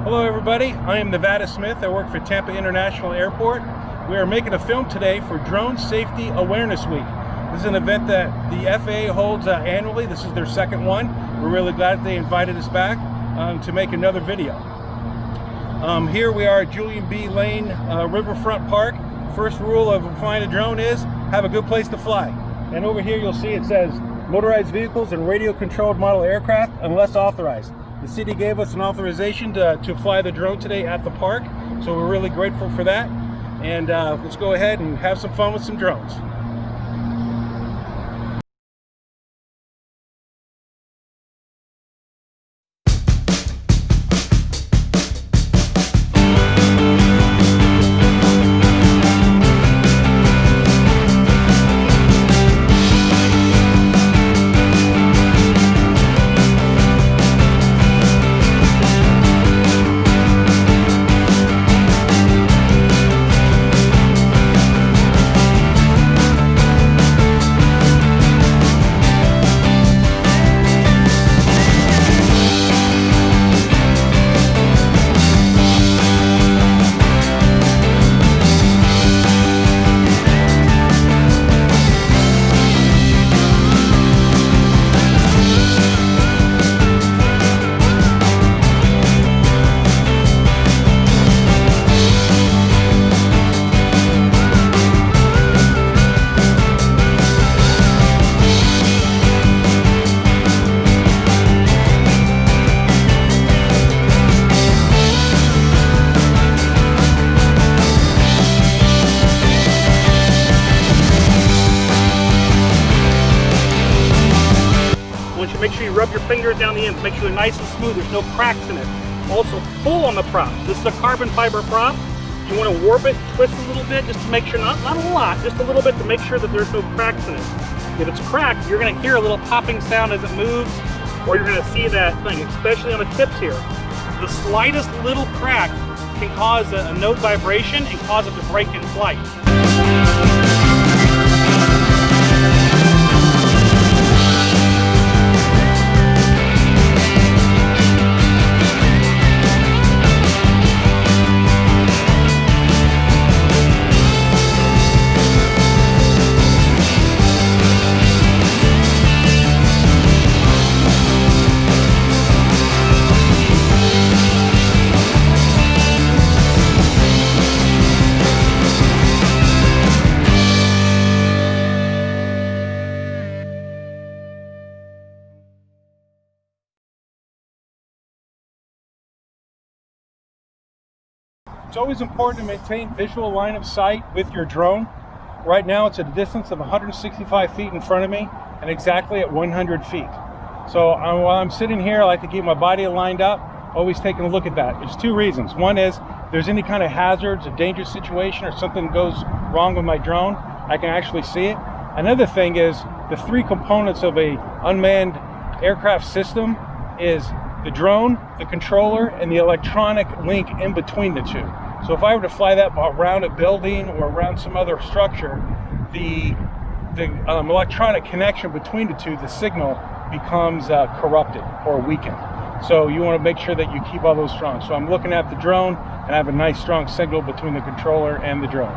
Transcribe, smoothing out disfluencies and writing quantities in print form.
Hello everybody, I am Nevada Smith. I work for Tampa International Airport. We are making a film today for Drone Safety Awareness Week. This is an event that the FAA holds annually. This is their second one. We're really glad they invited us back to make another video. Here we are at Julian B. Lane Riverfront Park. First rule of flying a drone is have a good place to fly. And over here you'll see it says motorized vehicles and radio controlled model aircraft unless authorized. The city gave us an authorization to fly the drone today at the park, so we're really grateful for that. And let's go ahead and have some fun with some drones. Make sure you rub your fingers down the ends, make sure they're nice and smooth, there's no cracks in it. Also, pull on the prop. This is a carbon fiber prop. You want to warp it, twist a little bit, just to make sure, not a lot, just a little bit to make sure that there's no cracks in it. If it's cracked, you're going to hear a little popping sound as it moves, or you're going to see that thing, especially on the tips here. The slightest little crack can cause a note vibration and cause it to break in flight. It's always important to maintain visual line of sight with your drone. Right now it's at a distance of 165 feet in front of me and exactly at 100 feet. So while I'm sitting here, I like to keep my body lined up, always taking a look at that. There's two reasons. One is if there's any kind of hazards, a dangerous situation, or something goes wrong with my drone, I can actually see it. Another thing is the three components of a unmanned aircraft system is the drone, the controller, and the electronic link in between the two. So if I were to fly that around a building or around some other structure, the electronic connection between the two, the signal, becomes corrupted or weakened. So you want to make sure that you keep all those strong. So I'm looking at the drone and I have a nice strong signal between the controller and the drone.